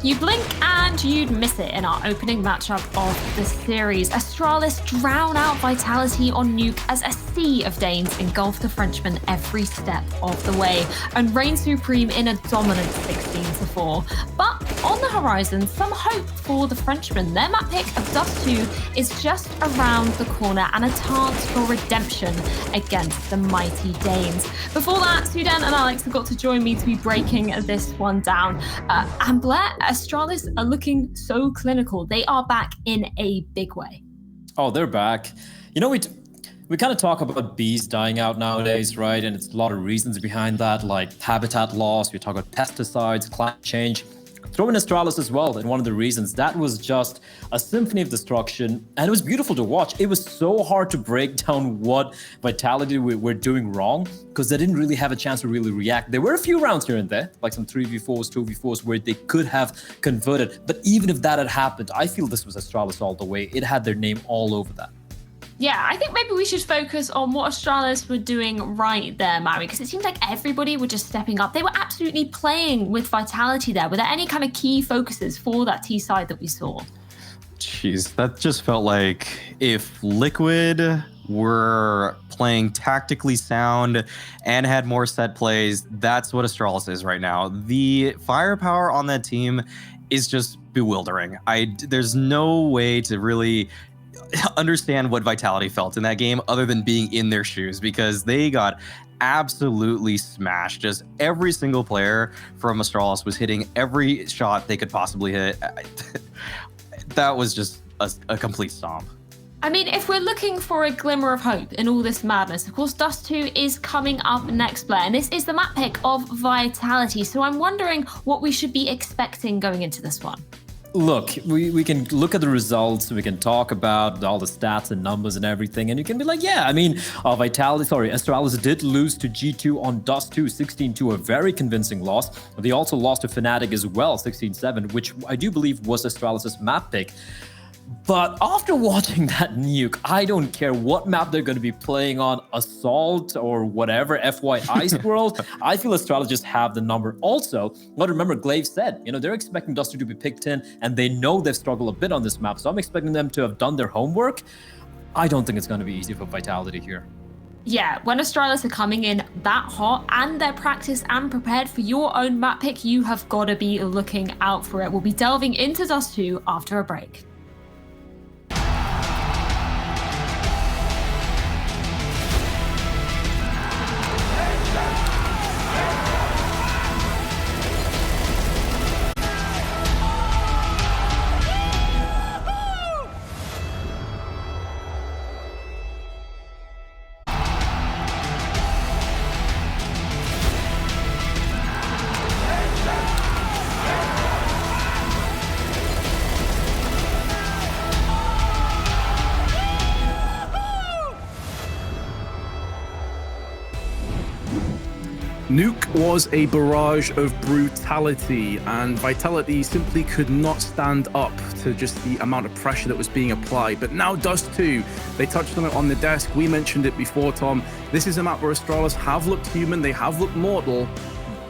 You blink and you'd miss it in our opening matchup of the series. Astralis drown out Vitality on Nuke as a sea of Danes engulf the Frenchman every step of the way and reign supreme in a dominant 16-4. But on the horizon, some hope for the Frenchmen. Their map pick of Dust 2 is just around the corner and a chance for redemption against the mighty Danes. Before that, Sudan and Alex have got to join me to be breaking this one down. And Blair, Astralis are looking so clinical. They are back in a big way. Oh, they're back. You know, we kind of talk about bees dying out nowadays, right? And it's a lot of reasons behind that, like habitat loss. We talk about pesticides, climate change. Throw in Astralis as well, and one of the reasons that was just a symphony of destruction, and it was beautiful to watch. It was so hard to break down what Vitality were doing wrong because they didn't really have a chance to really react. There were a few rounds here and there, like some 3v4s, 2v4s, where they could have converted. But even if that had happened, I feel this was Astralis all the way. It had their name all over that. Yeah, I think maybe we should focus on what Astralis were doing right there, Mary, because it seemed like everybody were just stepping up. They were absolutely playing with Vitality there. Were there any kind of key focuses for that T side that we saw? Jeez, that just felt like if Liquid were playing tactically sound and had more set plays, that's what Astralis is right now. The firepower on that team is just bewildering. There's no way to really understand what Vitality felt in that game other than being in their shoes, because they got absolutely smashed. Just every single player from Astralis was hitting every shot they could possibly hit. That was just a complete stomp. I mean, if we're looking for a glimmer of hope in all this madness, of course, Dust 2 is coming up next, Blair, and this is the map pick of Vitality. So I'm wondering what we should be expecting going into this one. Look, we can look at the results, we can talk about all the stats and numbers and everything, and you can be like, yeah, I mean, Astralis did lose to G2 on Dust 2, 16-2, a very convincing loss. They also lost to Fnatic as well, 16-7, which I do believe was Astralis' map pick. But after watching that nuke, I don't care what map they're going to be playing on, Assault or whatever, FY Ice World. I feel Astralis just have the number. Also, what remember Glaive said, you know, they're expecting Dust 2 to be picked in, and they know they've struggled a bit on this map, so I'm expecting them to have done their homework. I don't think it's going to be easy for Vitality here. Yeah, when Astralis are coming in that hot and they're practiced and prepared for your own map pick, you have got to be looking out for it. We'll be delving into Dust 2 after a break. Nuke was a barrage of brutality, and Vitality simply could not stand up to just the amount of pressure that was being applied. But now Dust 2, they touched on it on the desk. We mentioned it before, Tom. This is a map where Astralis have looked human, they have looked mortal,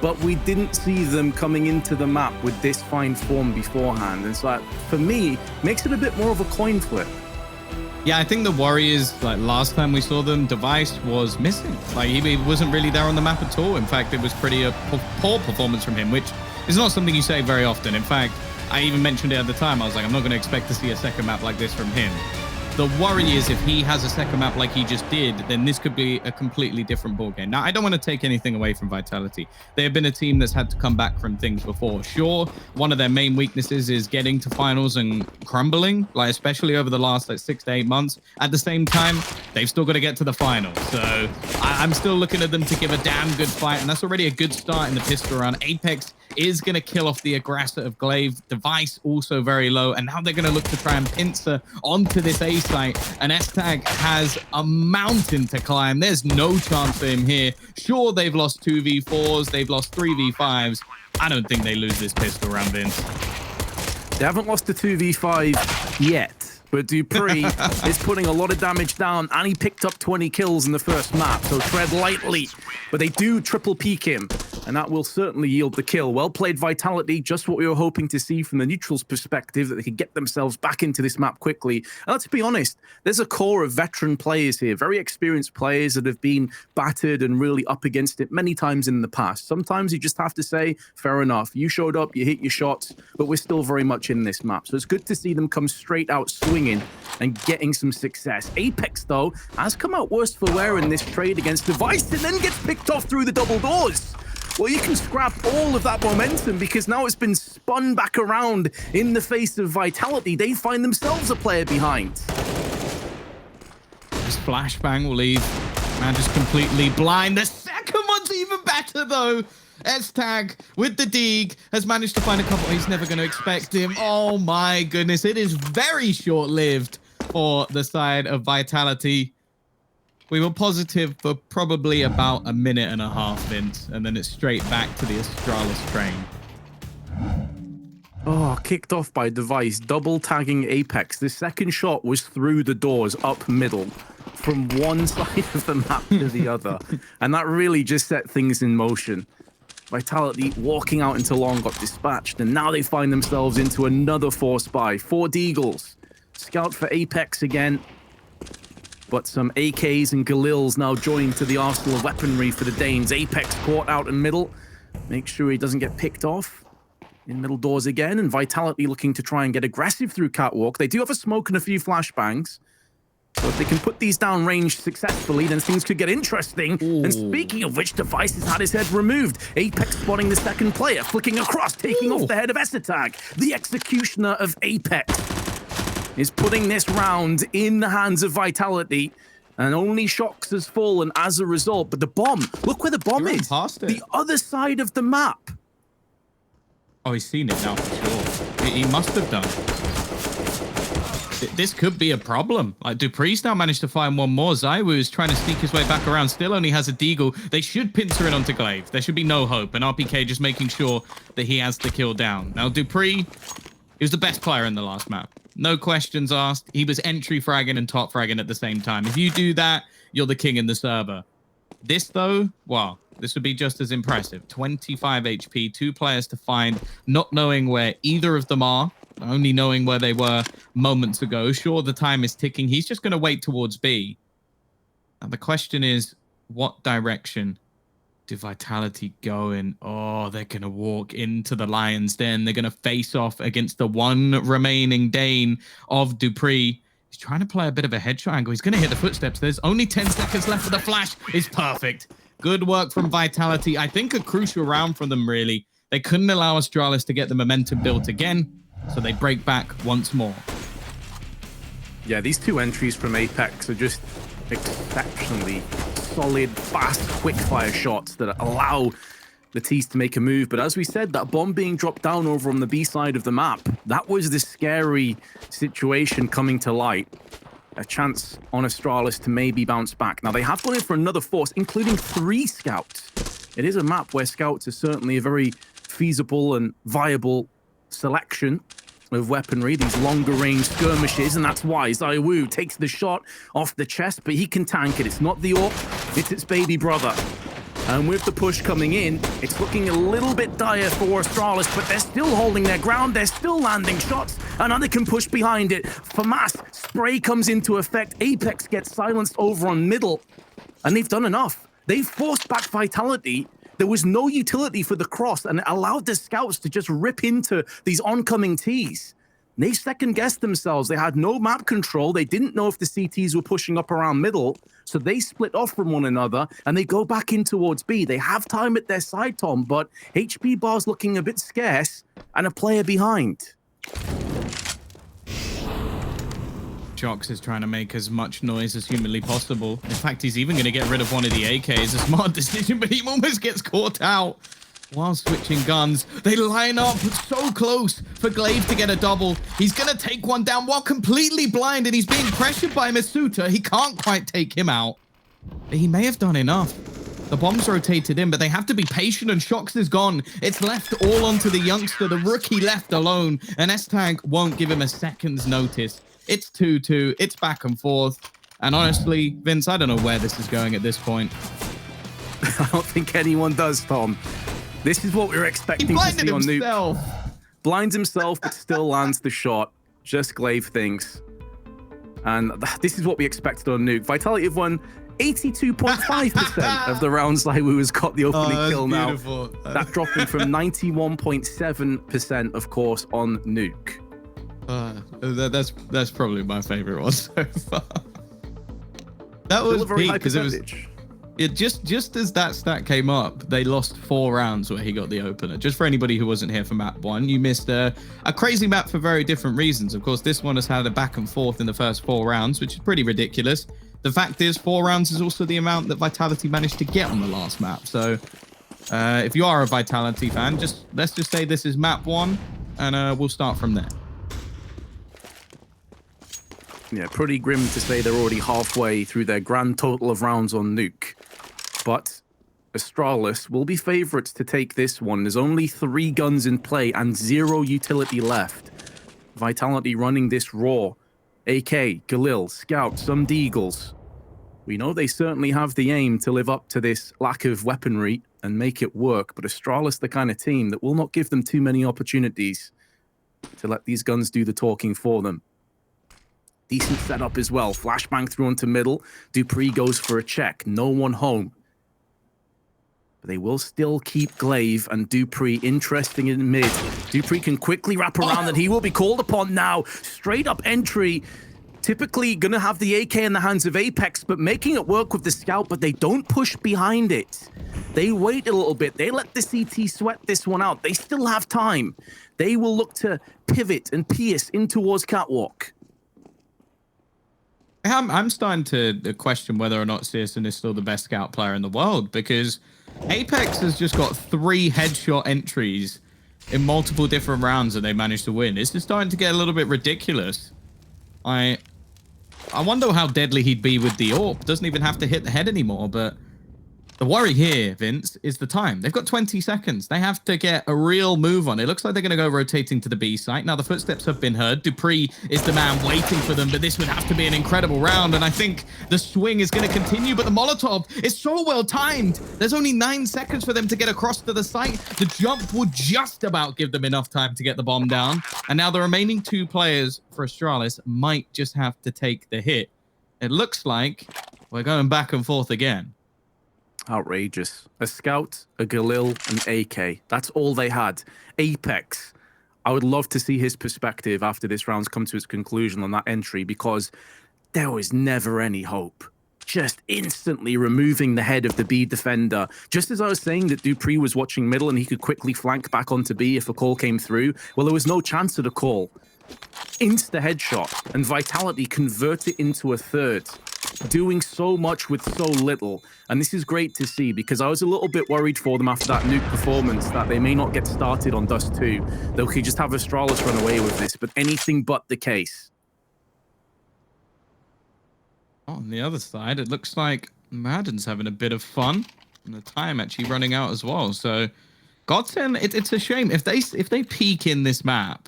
but we didn't see them coming into the map with this fine form beforehand. And so that, for me, makes it a bit more of a coin flip. Yeah, I think the worry is, like, last time we saw them, Device was missing. Like, he wasn't really there on the map at all. In fact, it was pretty poor performance from him, which is not something you say very often. In fact, I even mentioned it at the time. I was like, I'm not going to expect to see a second map like this from him. The worry is if he has a second map like he just did, then this could be a completely different ballgame. Now, I don't want to take anything away from Vitality. They have been a team that's had to come back from things before. Sure, one of their main weaknesses is getting to finals and crumbling, like especially over the last 6 to 8 months. At the same time, they've still got to get to the finals. So I'm still looking at them to give a damn good fight, and that's already a good start in the pistol round. Apex is going to kill off the aggressor of Glaive. Device also very low, and now they're going to look to try and pincer onto this A site, and S-Tag has a mountain to climb. There's no chance for him here. Sure, they've lost 2v4s, they've lost 3v5s. I don't think they lose this pistol round, Vince. They haven't lost the 2v5 yet, but Dupree is putting a lot of damage down, and he picked up 20 kills in the first map, so tread lightly. But they do triple peek him. and that will certainly yield the kill. Well played, Vitality, just what we were hoping to see from the neutrals' perspective, that they could get themselves back into this map quickly. And let's be honest, there's a core of veteran players here, very experienced players that have been battered and really up against it many times in the past. Sometimes you just have to say, fair enough, you showed up, you hit your shots, but we're still very much in this map. So it's good to see them come straight out swinging and getting some success. Apex, though, has come out worse for wear in this trade against Device and then gets picked off through the double doors. Well, you can scrap all of that momentum because now it's been spun back around in the face of Vitality. They find themselves a player behind. This flashbang will leave man just completely blind. The second one's even better, though. S-Tag with the dig has managed to find a couple. He's never going to expect him. Oh, my goodness. It is very short-lived for the side of Vitality. We were positive for probably about a minute and a half, Vince, and then it's straight back to the Astralis train. Oh, kicked off by Device, double tagging Apex. The second shot was through the doors, up middle, from one side of the map to the other. And that really just set things in motion. Vitality walking out into long got dispatched, and now they find themselves into another force buy. 4 Deagles. Scout for Apex again. But some AKs and Galils now joined to the arsenal of weaponry for the Danes. Apex caught out in middle. Make sure he doesn't get picked off. In middle doors again, and Vitality looking to try and get aggressive through Catwalk. They do have a smoke and a few flashbangs. So if they can put these down range successfully, then things could get interesting. Ooh. And speaking of which, Device has had his head removed. Apex spotting the second player, flicking across, taking off the head of S-Tag. The executioner of Apex is putting this round in the hands of Vitality. And only Shox has fallen as a result. But the bomb, look where the bomb is. The other side of the map. Oh, he's seen it now for sure. He must have done. This could be a problem. Like, Dupree's now managed to find one more. Zywoo is trying to sneak his way back around. Still only has a Deagle. They should pincer in onto Glaive. There should be no hope. And RPK just making sure that he has the kill down. Now, Dupree, he was the best player in the last map. No questions asked. He was entry fragging and top fragging at the same time. If you do that, you're the king in the server. This, though, wow, this would be just as impressive. 25 HP, 2 players to find, not knowing where either of them are, only knowing where they were moments ago. Sure, the time is ticking. He's just going to wait towards B. And the question is, what direction do Vitality go in? Oh, they're going to walk into the Lion's Den. They're going to face off against the one remaining Dane of Dupree. He's trying to play a bit of a headshot angle. He's going to hit the footsteps. There's only 10 seconds left for the flash. It's perfect. Good work from Vitality. I think a crucial round from them, really. They couldn't allow Astralis to get the momentum built again, so they break back once more. Yeah, these 2 entries from Apex are just exceptionally solid, fast, quick-fire shots that allow the T's to make a move. But as we said, that bomb being dropped down over on the B side of the map, that was the scary situation coming to light. A chance on Astralis to maybe bounce back. Now, they have gone in for another force, including 3 scouts. It is a map where scouts are certainly a very feasible and viable selection of weaponry, these longer range skirmishes, and that's why Zywoo takes the shot off the chest, but he can tank it. It's not the AWP, it's its baby brother. And with the push coming in, it's looking a little bit dire for Astralis, but they're still holding their ground, they're still landing shots, and now they can push behind it. FAMAS, spray comes into effect, Apex gets silenced over on middle, and they've done enough. They've forced back Vitality. There was no utility for the cross, and it allowed the scouts to just rip into these oncoming Ts. They second-guessed themselves. They had no map control. They didn't know if the CTs were pushing up around middle, so they split off from one another, and they go back in towards B. They have time at their side, Tom, but HP bar's looking a bit scarce, and a player behind. Shox is trying to make as much noise as humanly possible. In fact, he's even going to get rid of one of the AKs. A smart decision, but he almost gets caught out while switching guns. They line up so close for Glaive to get a double. He's going to take one down while completely blind, and he's being pressured by Masuta. He can't quite take him out. He may have done enough. The bomb's rotated in, but they have to be patient, and Shox is gone. It's left all onto the youngster, the rookie left alone, and S-Tag won't give him a second's notice. It's 2-2. It's back and forth. And honestly, Vince, I don't know where this is going at this point. I don't think anyone does, Tom. This is what we were He expecting to blinded see on Nuke. himself. Blinds himself, but still lands the shot. Just glaive things. And this is what we expected on Nuke. Vitality have won 82.5% of the rounds. Laiwu has got the opening kill now. Beautiful. That dropping from 91.7%, of course, on Nuke. That's probably my favorite one so far. That Still was a very peak high because it was percentage. just as that stat came up, they lost 4 rounds where he got the opener. Just for anybody who wasn't here for map 1, you missed a crazy map for very different reasons. Of course, this one has had a back and forth in the first 4 rounds, which is pretty ridiculous. The fact is, 4 rounds is also the amount that Vitality managed to get on the last map. So if you are a Vitality fan, let's just say this is map 1, and we'll start from there. Yeah, pretty grim to say they're already halfway through their grand total of rounds on Nuke. But Astralis will be favorites to take this one. There's only 3 guns in play and 0 utility left. Vitality running this raw. AK, Galil, Scout, some Deagles. We know they certainly have the aim to live up to this lack of weaponry and make it work, but Astralis the kind of team that will not give them too many opportunities to let these guns do the talking for them. Decent setup as well. Flashbang through onto middle. Dupree goes for a check. No one home. But they will still keep Glaive and Dupree interesting in mid. Dupree can quickly wrap around and he will be called upon now. Straight up entry. Typically going to have the AK in the hands of Apex, but making it work with the Scout, but they don't push behind it. They wait a little bit. They let the CT sweat this one out. They still have time. They will look to pivot and pierce in towards Catwalk. I'm starting to question whether or not Searson is still the best Scout player in the world, because Apex has just got 3 headshot entries in multiple different rounds and they managed to win. It's just starting to get a little bit ridiculous. I wonder how deadly he'd be with the AWP. Doesn't even have to hit the head anymore, but the worry here, Vince, is the time. They've got 20 seconds. They have to get a real move on. It looks like they're going to go rotating to the B site. Now, the footsteps have been heard. Dupree is the man waiting for them, but this would have to be an incredible round, and I think the swing is going to continue, but the Molotov is so well timed. There's only 9 seconds for them to get across to the site. The jump would just about give them enough time to get the bomb down, and now the remaining 2 players for Astralis might just have to take the hit. It looks like we're going back and forth again. Outrageous. A Scout, a Galil, an AK. That's all they had. Apex. I would love to see his perspective after this round's come to its conclusion on that entry, because there was never any hope. Just instantly removing the head of the B defender. Just as I was saying that Dupree was watching middle and he could quickly flank back onto B if a call came through, well, there was no chance of a call. Insta headshot, and Vitality convert it into a third. Doing so much with so little, and this is great to see, because I was a little bit worried for them after that Nuke performance that they may not get started on Dust 2. They could just have Astralis run away with this, but anything but the case. On the other side, it looks like Madden's having a bit of fun, and the time actually running out as well. So, Godsend, it's a shame if they peak in this map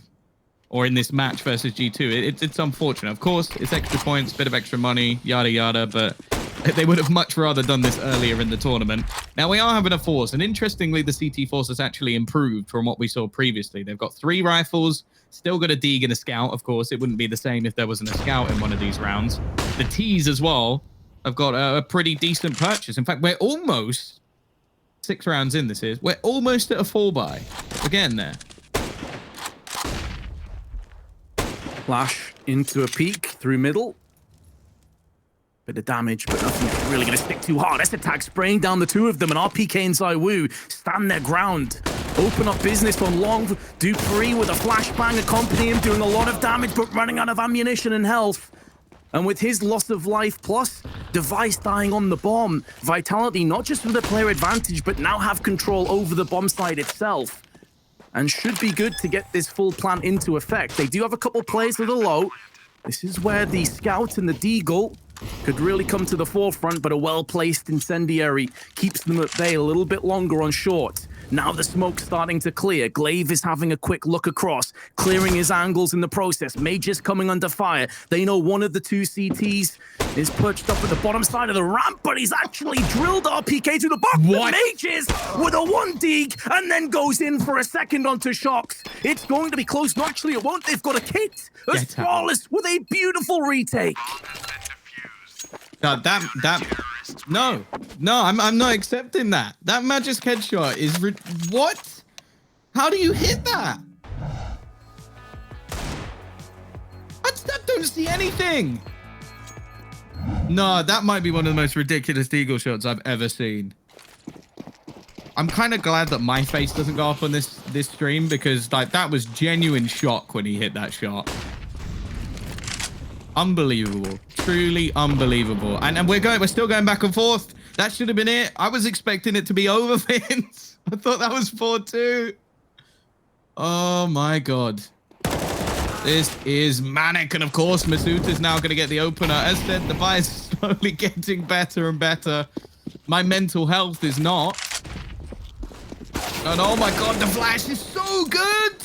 or in this match versus G2. It's unfortunate. Of course, it's extra points, bit of extra money, yada yada, but they would have much rather done this earlier in the tournament. Now, we are having a force, and interestingly, the CT force has actually improved from what we saw previously. They've got 3 rifles, still got a Deeg and a Scout. Of course, it wouldn't be the same if there wasn't a Scout in one of these rounds. The Ts as well have got a pretty decent purchase. In fact, we're almost 6 rounds in. We're almost at a 4-buy. We're getting there. Flash into a peek through middle. Bit of damage, but nothing really going to stick too hard. S-Attack spraying down the 2 of them, and RPK and Zywoo stand their ground. Open up business on long. Dupree with a flashbang accompanying him, doing a lot of damage, but running out of ammunition and health. And with his loss of life plus Device dying on the bomb, Vitality not just with a player advantage, but now have control over the bomb site itself. And should be good to get this full plan into effect. They do have a couple players that are low. This is where the Scout and the Deagle could really come to the forefront, but a well-placed incendiary keeps them at bay a little bit longer on short. Now the smoke's starting to clear. Glaive is having a quick look across, clearing his angles in the process. Mages coming under fire. They know one of the two CTs is perched up at the bottom side of the ramp, but he's actually drilled RPK to the box. What? Mages with a 1 dig and then goes in for a second onto Shocks. It's going to be close. No, actually, it won't. They've got a kit. Astralis with a beautiful retake. God, no, I'm not accepting that. That magic headshot is what? How do you hit that? I don't see anything. No, that might be one of the most ridiculous deagle shots I've ever seen. I'm kind of glad that my face doesn't go up on this stream, because like that was genuine shock when he hit that shot. Unbelievable, truly unbelievable. And we're still going back and forth. That should have been it. I was expecting it to be over, Vince. I thought that was 4-2. Oh my god. This is manic. And of course, Masut is now going to get the opener. As said, the buy is slowly getting better and better. My mental health is not. And oh my god, the flash is so good.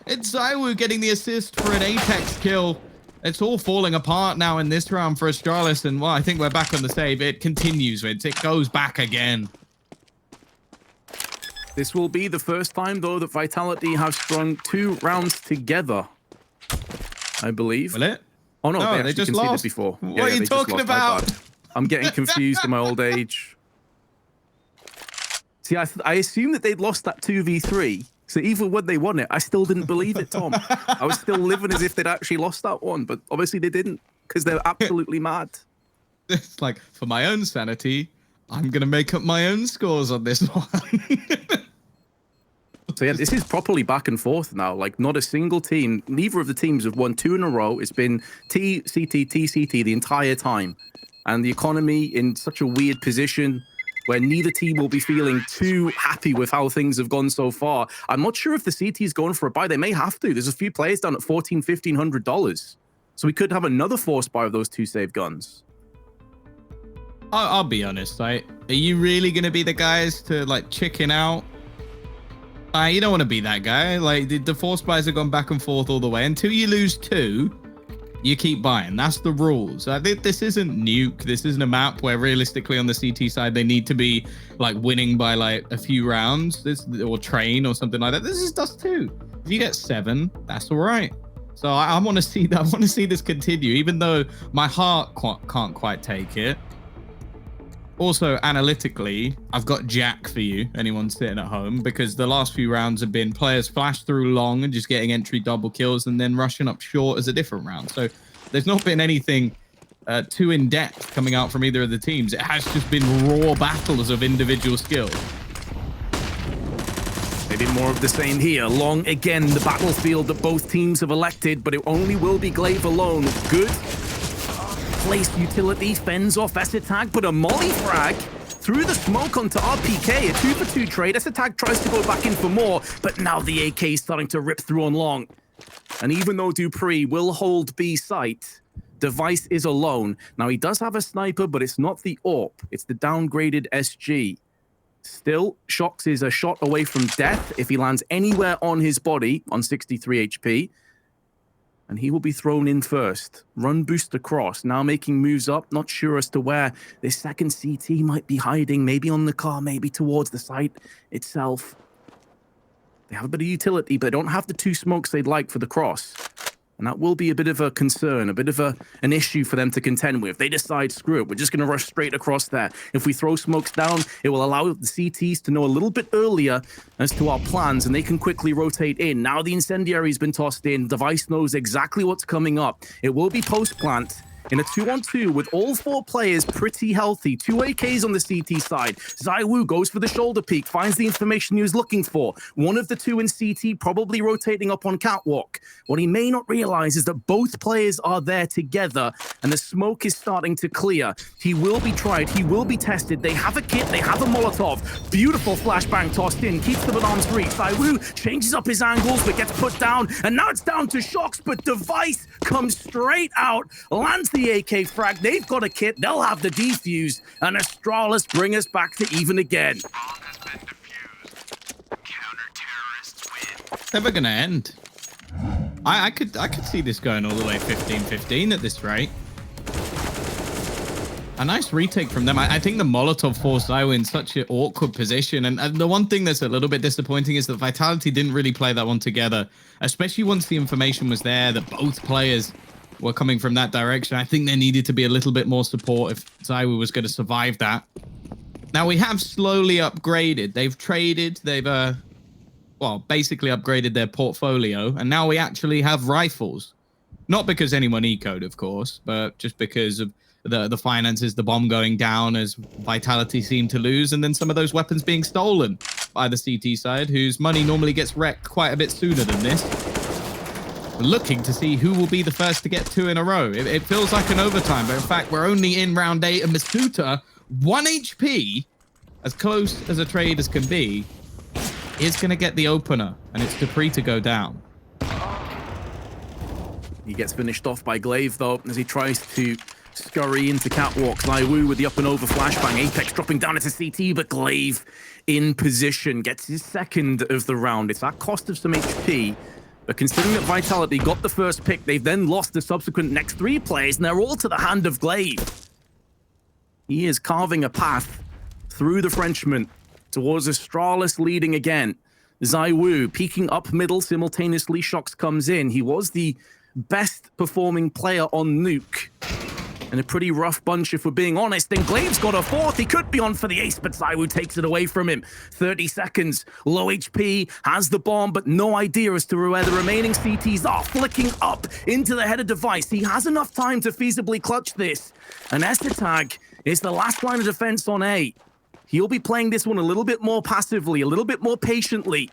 It's Zaiwu getting the assist for an Apex kill. It's all falling apart now in this round for Astralis. And well, I think we're back on the save. It continues, Vince. It goes back again. This will be the first time, though, that Vitality have strung 2 rounds together, I believe. Will it? Oh, no, they just conceded lost. before. What are you talking about? I'm getting confused in my old age. See, I assumed that they'd lost that 2v3. So even when they won it, I still didn't believe it, Tom. I was still living as if they'd actually lost that one, but obviously they didn't, because they're absolutely mad. It's like, for my own sanity, I'm going to make up my own scores on this one. So yeah, this is properly back and forth now. Like, not a single team, neither of the teams have won 2 in a row. It's been TCT, TCT the entire time. And the economy in such a weird position where neither team will be feeling too happy with how things have gone so far. I'm not sure if the CT is going for a buy. They may have to. There's a few players down at $1,400, $1,500. So we could have another forced buy of those 2 save guns. I'll be honest, like, are you really going to be the guys to like chicken out? You don't want to be that guy. Like the force buys have gone back and forth all the way. Until you lose 2, you keep buying. That's the rules. I think this isn't Nuke. This isn't a map where realistically on the CT side they need to be like winning by like a few rounds. Or train or something like that. This is Dust 2. If you get 7, that's all right. So I want to see that. I want to see this continue, even though my heart can't quite take it. Also, analytically, I've got Jack for you, anyone sitting at home, because the last few rounds have been players flash through long and just getting entry double kills and then rushing up short as a different round. So there's not been anything too in-depth coming out from either of the teams. It has just been raw battles of individual skill. Maybe more of the same here. Long again, the battlefield that both teams have elected, but it only will be Glaive alone. Good place utility, fends off S-Attack, but a molly frag through the smoke onto RPK. A 2-for-2 trade. S-Attack tries to go back in for more, but now the AK is starting to rip through on Long. And even though Dupree will hold B site, Device is alone. Now he does have a sniper, but it's not the AWP. It's the downgraded SG. Still, Shocks is a shot away from death if he lands anywhere on his body on 63 HP. And he will be thrown in first. Run boost across. Now making moves up. Not sure as to where this second CT might be hiding. Maybe on the car, maybe towards the site itself. They have a bit of utility, but they don't have the 2 smokes they'd like for the cross. And that will be a bit of a concern, a bit of an issue for them to contend with. They decide, screw it, we're just going to rush straight across there. If we throw smokes down, it will allow the CTs to know a little bit earlier as to our plans, and they can quickly rotate in. Now the incendiary's been tossed in. Device knows exactly what's coming up. It will be post-plant. In a 2-on-2 with all 4 players pretty healthy. 2 AKs on the CT side. Zaiwu goes for the shoulder peek, finds the information he was looking for. One of the 2 in CT probably rotating up on catwalk. What he may not realize is that both players are there together and the smoke is starting to clear. He will be tried, he will be tested. They have a kit, they have a Molotov. Beautiful flashbang tossed in, keeps them at arm's reach. Zaiwu changes up his angles but gets put down, and now it's down to Shocks, but Device comes straight out, lands the AK frag. They've got a kit, they'll have the defuse, and Astralis bring us back to even again. never gonna end. I could see this going all the way 15-15 at this rate. A nice retake from them. I think the Molotov forced ZywOo in such an awkward position. And the one thing that's a little bit disappointing is that Vitality didn't really play that one together, especially once the information was there that both players were coming from that direction. I think there needed to be a little bit more support if ZywOo was going to survive that. Now, we have slowly upgraded. They've traded. They've, well, basically upgraded their portfolio. And now we actually have rifles. Not because anyone ecoed, of course, but just because of the finances, the bomb going down as Vitality seemed to lose, and then some of those weapons being stolen by the CT side, whose money normally gets wrecked quite a bit sooner than this. We're looking to see who will be the first to get 2 in a row. It feels like an overtime, but in fact, we're only in round 8, and Masuta, 1 HP, as close as a trade as can be, is going to get the opener, and it's Dupree to go down. He gets finished off by Glaive, though, as he tries to scurry into Catwalk. ZywOo with the up and over flashbang. Apex dropping down into CT, but Glaive in position. Gets his second of the round. It's at cost of some HP. But considering that Vitality got the first pick, they've then lost the subsequent next 3 plays, and they're all to the hand of Glaive. He is carving a path through the Frenchman towards Astralis leading again. ZywOo peeking up middle simultaneously. Shox comes in. He was the best performing player on Nuke. And a pretty rough bunch, if we're being honest. Then Glaive's got a 4th. He could be on for the ace, but ZywOo takes it away from him. 30 seconds. Low HP. Has the bomb, but no idea as to where the remaining CTs are. Flicking up into the header device. He has enough time to feasibly clutch this. And Estetag is the last line of defense on A. He'll be playing this one a little bit more passively, a little bit more patiently.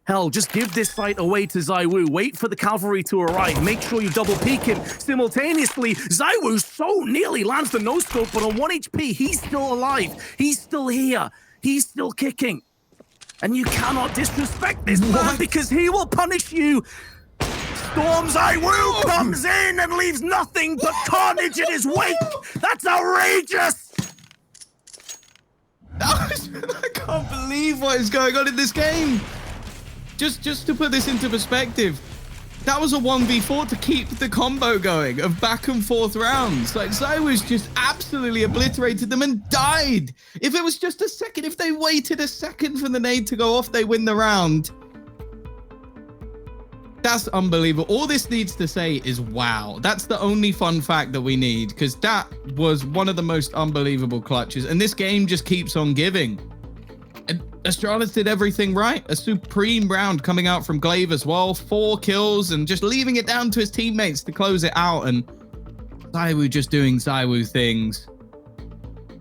Hell, just give this fight away to ZywOo. Wait for the cavalry to arrive. Make sure you double peek him. Simultaneously, ZywOo so nearly lands the no-scope, but on 1 HP, he's still alive. He's still here. He's still kicking. And you cannot disrespect this man because he will punish you. Storm ZywOo comes in and leaves nothing but carnage in his wake. That's outrageous. I can't believe what is going on in this game. Just to put this into perspective, that was a 1v4 to keep the combo going of back and forth rounds. Like, ZywOo's just absolutely obliterated them and died. If it was just a second, if they waited a second for the nade to go off, they win the round. That's unbelievable. All this needs to say is wow. That's the only fun fact that we need, because that was one of the most unbelievable clutches. And this game just keeps on giving. And Astralis did everything right. A supreme round coming out from Glaive as well. 4 kills and just leaving it down to his teammates to close it out. And ZywOo just doing ZywOo things.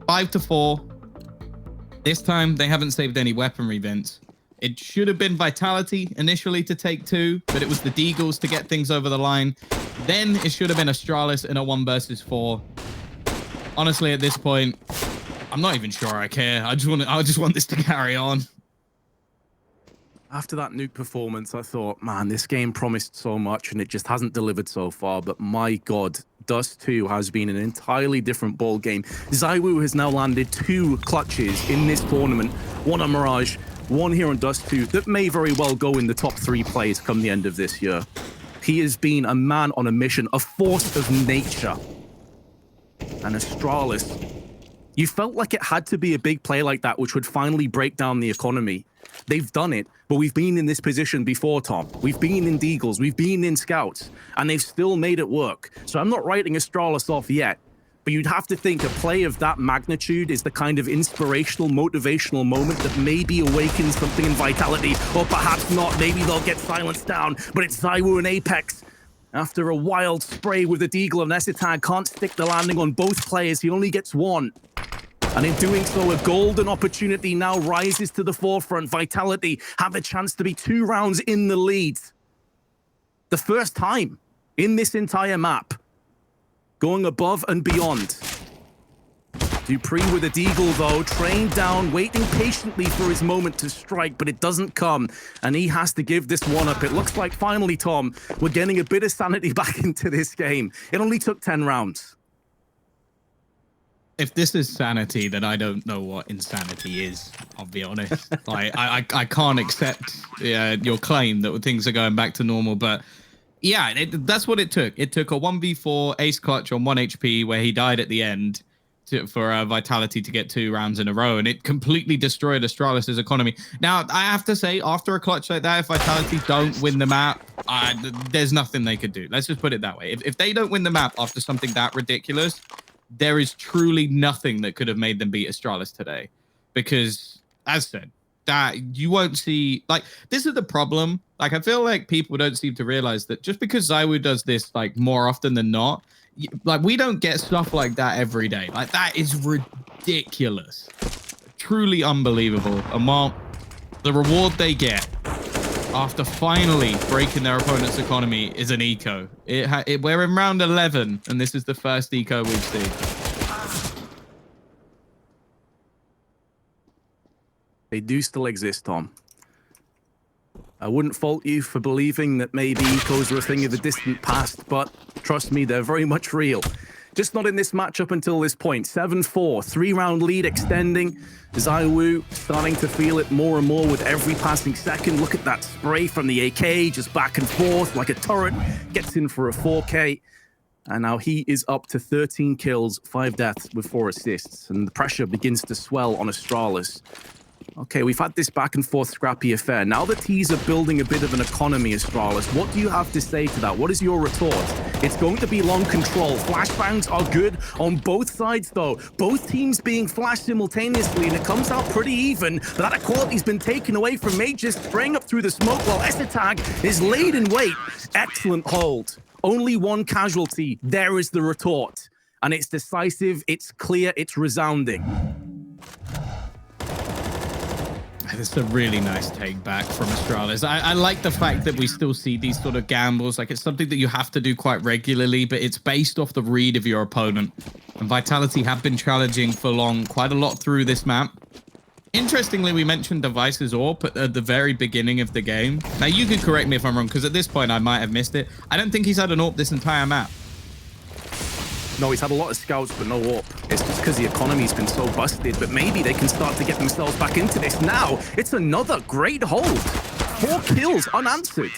5-4. This time, they haven't saved any weaponry, Vince. It should have been Vitality initially to take 2, but it was the Deagles to get things over the line. Then it should have been Astralis in a 1 versus 4. Honestly, at this point, I'm not even sure I care. I just want this to carry on. After that Nuke performance, I thought, man, this game promised so much and it just hasn't delivered so far. But my God, Dust 2 has been an entirely different ball game. ZywOo has now landed 2 clutches in this tournament. 1 on Mirage, 1 here on Dust 2 that may very well go in the top 3 plays come the end of this year. He has been a man on a mission, a force of nature. And Astralis, you felt like it had to be a big play like that which would finally break down the economy. They've done it, but we've been in this position before, Tom. We've been in Deagles, we've been in Scouts, and they've still made it work. So I'm not writing Astralis off yet, but you'd have to think a play of that magnitude is the kind of inspirational, motivational moment that maybe awakens something in Vitality, or perhaps not. Maybe they'll get silenced down, but it's ZywOo and Apex. After a wild spray with the Deagle, and Essetag can't stick the landing on both players. He only gets 1. And in doing so, a golden opportunity now rises to the forefront. Vitality have a chance to be 2 rounds in the lead. The first time in this entire map. Going above and beyond. Dupree with a Deagle, though, trained down, waiting patiently for his moment to strike, but it doesn't come, and he has to give this one up. It looks like finally, Tom, we're getting a bit of sanity back into this game. It only took 10 rounds. if this is sanity, then I don't know what insanity is. I'll be honest. Like I can't accept your claim that things are going back to normal. But yeah, that's what it took. It took a 1v4 ace clutch on 1 HP where he died at the end for Vitality to get 2 rounds in a row, and it completely destroyed Astralis' economy. Now, I have to say, after a clutch like that, if Vitality don't win the map, there's nothing they could do. Let's just put it that way. If they don't win the map after something that ridiculous, there is truly nothing that could have made them beat Astralis today. Because, as said, that you won't see... Like, this is the problem. Like, I feel like people don't seem to realize that just because ZywOo does this, like, more often than not, like, we don't get stuff like that every day. Like, that is ridiculous. Truly unbelievable. And while the reward they get after finally breaking their opponent's economy is an eco. We're in round 11, and this is the first eco we've seen. They do still exist, Tom. I wouldn't fault you for believing that maybe ecos are a thing of the distant past, but trust me, they're very much real. Just not in this matchup until this point. 7-4, 3-round lead extending. ZywOo starting to feel it more and more with every passing second. Look at that spray from the AK, just back and forth like a turret. Gets in for a 4K. And now he is up to 13 kills, 5 deaths with 4 assists. And the pressure begins to swell on Astralis. Okay, we've had this back and forth scrappy affair. Now the T's are building a bit of an economy, Astralis. What do you have to say to that? What is your retort? It's going to be long control. Flashbangs are good on both sides, though. Both teams being flashed simultaneously, and it comes out pretty even. But that equality's been taken away from Mages, spraying up through the smoke while Esatag is laid in wait. Excellent hold. Only 1 casualty. There is the retort. And it's decisive, it's clear, it's resounding. It's a really nice take back from Astralis. I like the fact that we still see these sort of gambles. Like, it's something that you have to do quite regularly, but it's based off the read of your opponent. And Vitality have been challenging for long, quite a lot through this map. Interestingly, we mentioned Device's AWP at the very beginning of the game. Now, you could correct me if I'm wrong, because at this point I might have missed it. I don't think he's had an AWP this entire map. No, he's had a lot of scouts, but no AWP. It's just because the economy's been so busted, but maybe they can start to get themselves back into this. Now, it's another great hold. 4 kills unanswered.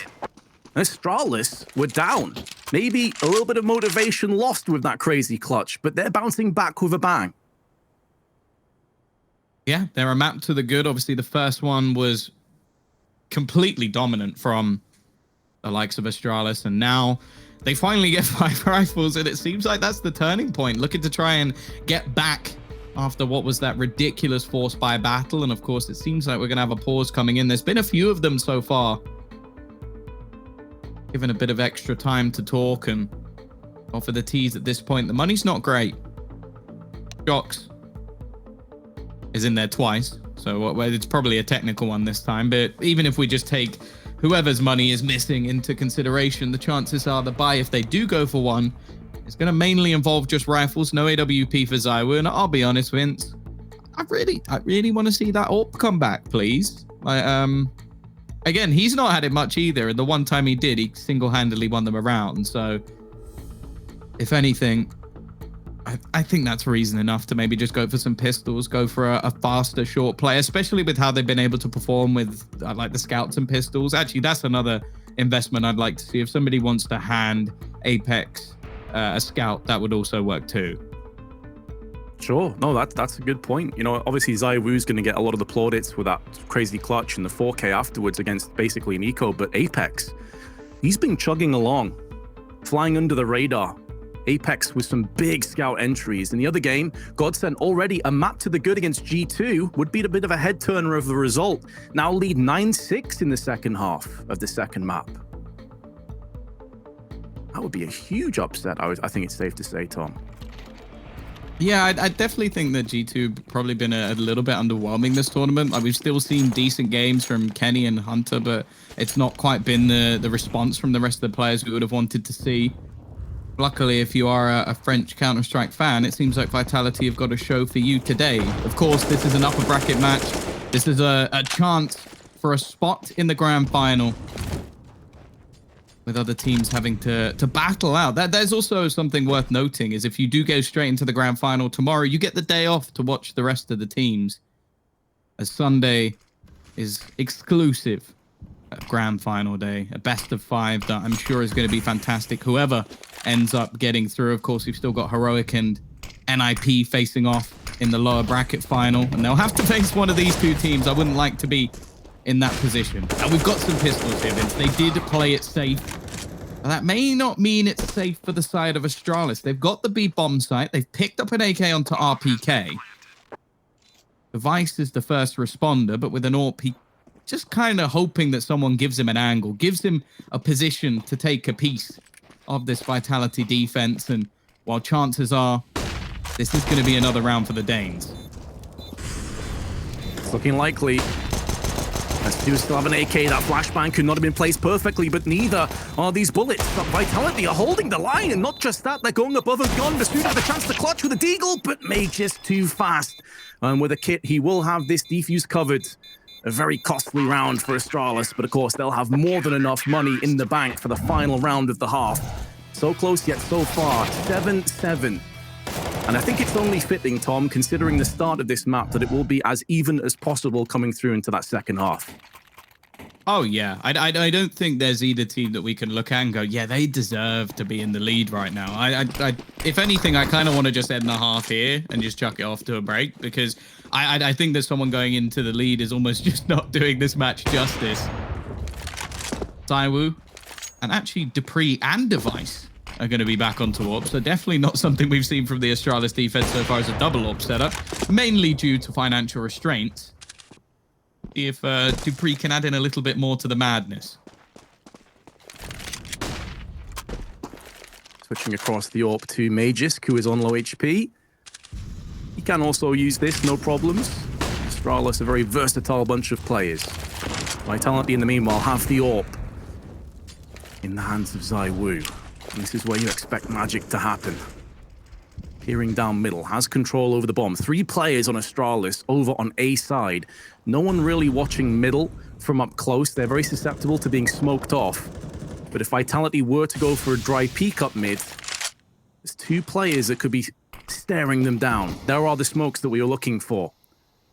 Astralis were down. Maybe a little bit of motivation lost with that crazy clutch, but they're bouncing back with a bang. Yeah, they're a map to the good. Obviously, the first one was completely dominant from the likes of Astralis, and now they finally get 5 rifles, and it seems like that's the turning point. Looking to try and get back after what was that ridiculous force by battle. And of course, it seems like we're going to have a pause coming in. There's been a few of them so far. Given a bit of extra time to talk and offer the tease at this point. The money's not great. Jocks is in there twice, so it's probably a technical one this time. But even if we just take whoever's money is missing into consideration, the chances are the buy, if they do go for one, is going to mainly involve just rifles, no AWP for ZywOo. And I'll be honest, Vince, I really want to see that AWP come back, please. Again, he's not had it much either, and the one time he did, he single-handedly won them around. So, if anything, I think that's reason enough to maybe just go for some pistols, go for a faster short play, especially with how they've been able to perform with like the scouts and pistols. Actually, that's another investment I'd like to see. If somebody wants to hand Apex a scout, that would also work too. Sure. No, that's a good point. You know, obviously ZywOo's going to get a lot of the plaudits with that crazy clutch and the 4K afterwards against basically an eco, but Apex, he's been chugging along, flying under the radar. Apex with some big scout entries. In the other game, Godsent already a map to the good against G2 would be a bit of a head turner of the result. Now lead 9-6 in the second half of the second map. That would be a huge upset, I think it's safe to say, Tom. Yeah, I definitely think that G2 probably been a little bit underwhelming this tournament. Like, we've still seen decent games from Kenny and Hunter, but it's not quite been the response from the rest of the players we would have wanted to see. Luckily, if you are a French Counter-Strike fan, it seems like Vitality have got a show for you today. Of course, this is an upper bracket match. This is a chance for a spot in the grand final. with other teams having to battle out. There's also something worth noting is if you do go straight into the grand final tomorrow, you get the day off to watch the rest of the teams, as Sunday is exclusive grand final day, a best of 5 that I'm sure is going to be fantastic. Whoever ends up getting through, of course, we've still got Heroic and NIP facing off in the lower bracket final, and they'll have to face one of these two teams. I wouldn't like to be in that position. And we've got some pistols here, Vince. They did play it safe. But that may not mean it's safe for the side of Astralis. They've got the B bomb site. They've picked up an AK onto RPK. Device is the first responder, but with an AWP, he just kind of hoping that someone gives him an angle, gives him a position to take a piece of this Vitality defense. And while chances are this is going to be another round for the Danes. It's looking likely. S2 still have an AK. That flashbang could not have been placed perfectly, but neither are these bullets. But Vitality are holding the line, and not just that, they're going above and beyond. The student has a chance to clutch with a deagle, but May just too fast. And with a kit, he will have this defuse covered. A very costly round for Astralis, but of course they'll have more than enough money in the bank for the final round of the half. So close yet so far, 7-7. And I think it's only fitting, Tom, considering the start of this map, that it will be as even as possible coming through into that second half. Oh, yeah. I don't think there's either team that we can look at and go, yeah, they deserve to be in the lead right now. If anything, I kind of want to just end the half here and just chuck it off to a break, because I think that someone going into the lead is almost just not doing this match justice. Zaiwu and actually Dupree and Device are going to be back onto AWP, so definitely not something we've seen from the Astralis defense so far as a double AWP setup, mainly due to financial restraints. See if Dupree can add in a little bit more to the madness. Switching across the AWP to Magisk, who is on low HP. He can also use this, no problems. Astralis, a very versatile bunch of players. Vitality, in the meanwhile, have the AWP in the hands of Zaiwu. And this is where you expect magic to happen. Peering down middle, has control over the bomb. 3 players on Astralis over on A side. No one really watching middle from up close. They're very susceptible to being smoked off. But if Vitality were to go for a dry peek up mid, there's 2 players that could be staring them down. There are the smokes that we are looking for.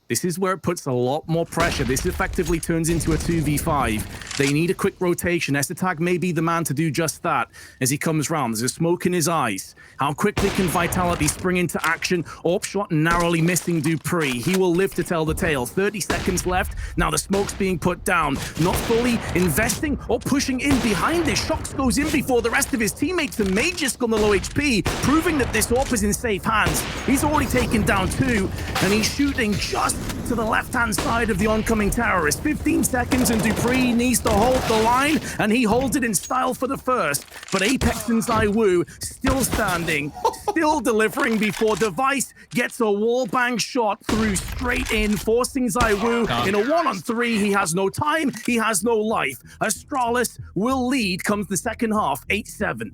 This is where it puts a lot more pressure. This effectively turns into a 2v5. They need a quick rotation. Esatag may be the man to do just that as he comes round. There's a smoke in his eyes. How quickly can Vitality spring into action? AWP shot narrowly missing Dupree. He will live to tell the tale. 30 seconds left. Now the smoke's being put down. Not fully investing or pushing in behind this. Shox goes in before the rest of his teammates, and Magisk on the low HP, proving that this AWP is in safe hands. He's already taken down 2, and he's shooting just to the left-hand side of the oncoming terrorist. 15 seconds, and Dupree needs to hold the line, and he holds it in style for the first. But Apex and Zaiwu still standing, still delivering before Device gets a wallbang shot through straight in, forcing Zaiwu in a 1-on-3. He has no time, he has no life. Astralis will lead comes the second half, 8-7.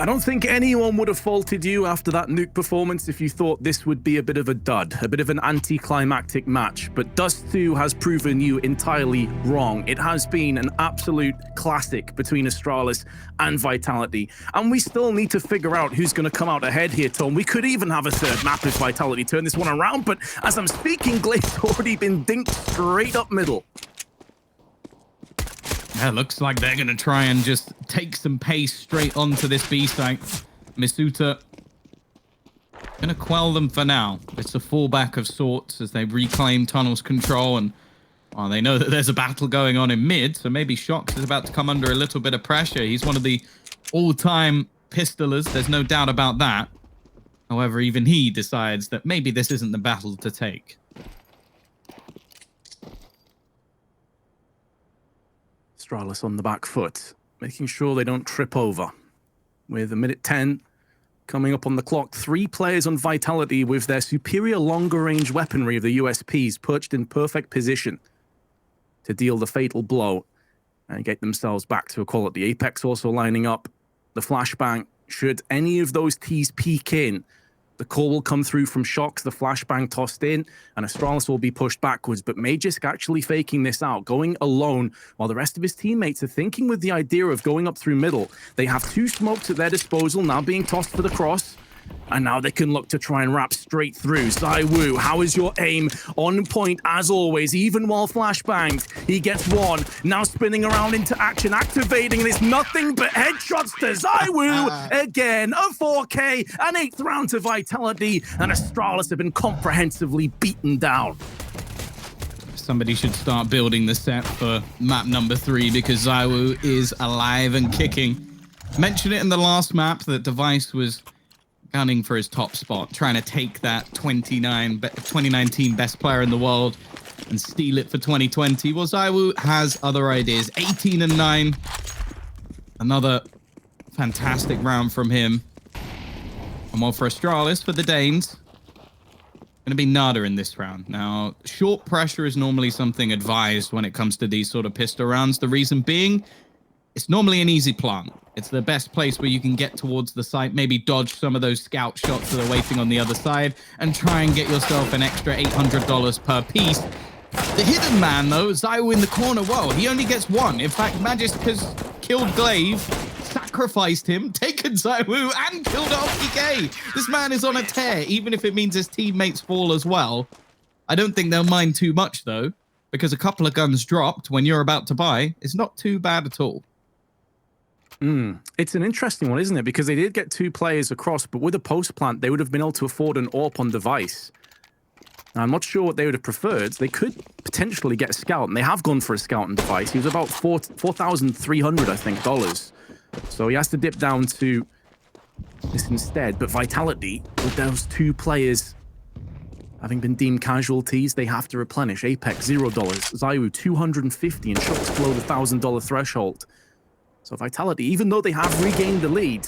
I don't think anyone would have faulted you after that nuke performance if you thought this would be a bit of a dud, a bit of an anticlimactic match. But Dust 2 has proven you entirely wrong. It has been an absolute classic between Astralis and Vitality. And we still need to figure out who's going to come out ahead here, Tom. We could even have a third map if Vitality turn this one around. But as I'm speaking, Glade's already been dinked straight up middle. Yeah, looks like they're going to try and just take some pace straight onto this B site. Misuta going to quell them for now. It's a fallback of sorts as they reclaim tunnels control, and well, they know that there's a battle going on in mid, so maybe Shox is about to come under a little bit of pressure. He's one of the all-time pistolers, there's no doubt about that. However, even he decides that maybe this isn't the battle to take. Astralis on the back foot, making sure they don't trip over. With a minute 10 coming up on the clock, 3 players on Vitality with their superior longer range weaponry of the USPs perched in perfect position to deal the fatal blow and get themselves back to equality. Apex also lining up the flashbang. Should any of those T's peek in, the call will come through from Shox, the flashbang tossed in, and Astralis will be pushed backwards. But Magisk actually faking this out, going alone, while the rest of his teammates are thinking with the idea of going up through middle. They have 2 smokes at their disposal, now being tossed for the cross. And now they can look to try and wrap straight through. ZywOo, how is your aim? On point as always, even while flashbanged. He gets one, now spinning around into action, activating, and it's nothing but headshots to ZywOo. Again, a 4K, an 8th round to Vitality, and Astralis have been comprehensively beaten down. Somebody should start building the set for map number 3 because ZywOo is alive and kicking. Mentioned it in the last map that Device was gunning for his top spot, trying to take that 2019 best player in the world and steal it for 2020. Well, ZywOo has other ideas. 18-9. Another fantastic round from him. And well, for Astralis, for the Danes, going to be nada in this round. Now, short pressure is normally something advised when it comes to these sort of pistol rounds. The reason being, it's normally an easy plant. It's the best place where you can get towards the site, maybe dodge some of those scout shots that are waiting on the other side, and try and get yourself an extra $800 per piece. The hidden man, though, ZywOo in the corner, well, he only gets 1. In fact, Magisk has killed Glaive, sacrificed him, taken ZywOo, and killed RPK. This man is on a tear, even if it means his teammates fall as well. I don't think they'll mind too much, though, because a couple of guns dropped when you're about to buy is not too bad at all. It's an interesting one, isn't it? Because they did get 2 players across, but with a post plant, they would have been able to afford an AWP on Device. Now, I'm not sure what they would have preferred. They could potentially get a scout, and they have gone for a scout on Device. He was about $4,300, I think, dollars. So he has to dip down to this instead. But Vitality, with those 2 players having been deemed casualties, they have to replenish. Apex, $0. ZywOo, $250, and Shox below the $1,000 threshold. So Vitality, even though they have regained the lead,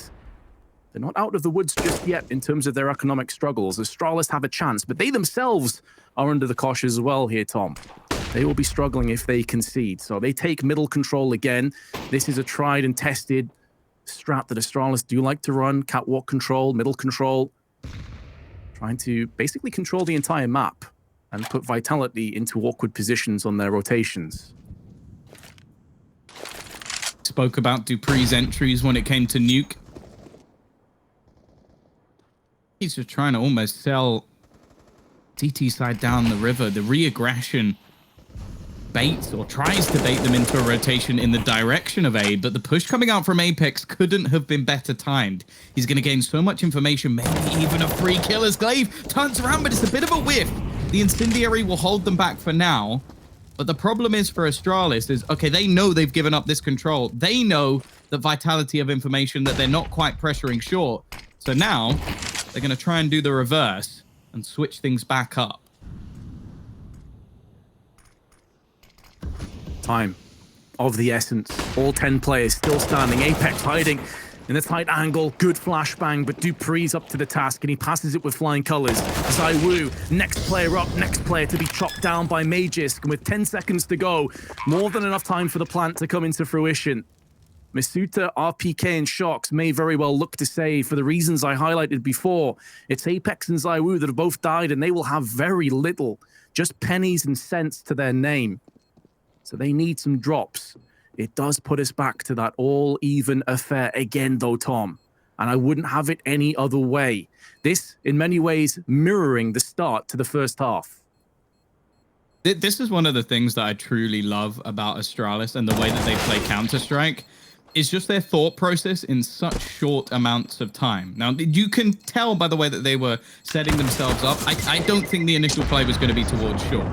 they're not out of the woods just yet in terms of their economic struggles. Astralis have a chance, but they themselves are under the cosh as well here, Tom. They will be struggling if they concede. So they take middle control again. This is a tried and tested strat that Astralis do like to run. Catwalk control, middle control. Trying to basically control the entire map and put Vitality into awkward positions on their rotations. Spoke about Dupree's entries when it came to Nuke. He's just trying to almost sell TT side down the river. The re-aggression baits or tries to bait them into a rotation in the direction of A, but the push coming out from Apex couldn't have been better timed. He's going to gain so much information, maybe even a free kill as Glaive turns around, but it's a bit of a whiff. The incendiary will hold them back for now. But the problem is for Astralis is, okay, they know they've given up this control. They know the Vitality of information that they're not quite pressuring short. So now they're going to try and do the reverse and switch things back up. Time of the essence. All 10 players still standing. Apex hiding in the tight angle. Good flashbang, but Dupree's up to the task, and he passes it with flying colors. ZywOo, next player up, next player to be chopped down by Magisk, and with 10 seconds to go, more than enough time for the plant to come into fruition. Masuta, RPK, and Shox may very well look to say, for the reasons I highlighted before, it's Apex and ZywOo that have both died, and they will have very little, just pennies and cents to their name. So they need some drops. It does put us back to that all-even affair again, though, Tom. And I wouldn't have it any other way. This, in many ways, mirroring the start to the first half. This is one of the things that I truly love about Astralis and the way that they play Counter-Strike. It's just their thought process in such short amounts of time. Now, you can tell by the way that they were setting themselves up. I don't think the initial play was going to be towards short.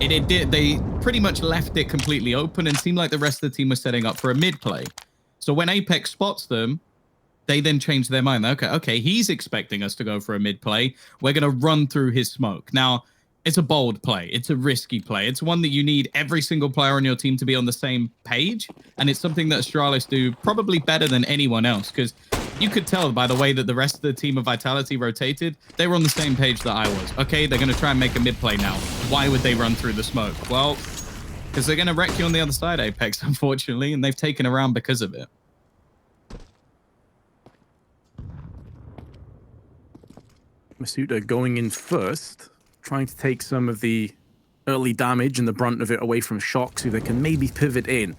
They pretty much left it completely open and seemed like the rest of the team was setting up for a mid play. So when Apex spots them, they then change their mind. Okay, he's expecting us to go for a mid play. We're going to run through his smoke. Now, it's a bold play. It's a risky play. It's one that you need every single player on your team to be on the same page. And it's something that Astralis do probably better than anyone else, because you could tell by the way that the rest of the team of Vitality rotated, they were on the same page that I was. Okay, they're going to try and make a mid play now. Why would they run through the smoke? Well, because they're going to wreck you on the other side, Apex, unfortunately, and they've taken a round because of it. Masuta going in first, trying to take some of the early damage and the brunt of it away from Shox, who they can maybe pivot in.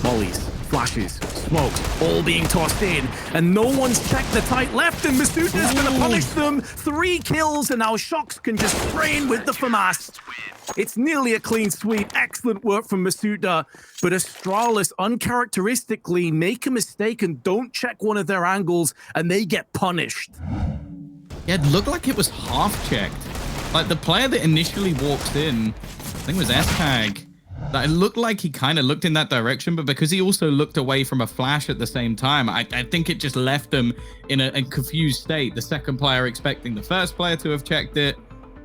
Mollies, flashes, smokes, all being tossed in, and no one's checked the tight left, and Masuta's going to punish them. 3 kills, and now Shox can just spray in with the FAMAS. It's nearly a clean sweep. Excellent work from Masuta, but Astralis uncharacteristically make a mistake and don't check one of their angles, and they get punished. Yeah, it looked like it was half checked. Like the player that initially walked in, I think it was S-Tag, that it looked like he kind of looked in that direction, but because he also looked away from a flash at the same time, I think it just left them in a confused state. The second player expecting the first player to have checked it,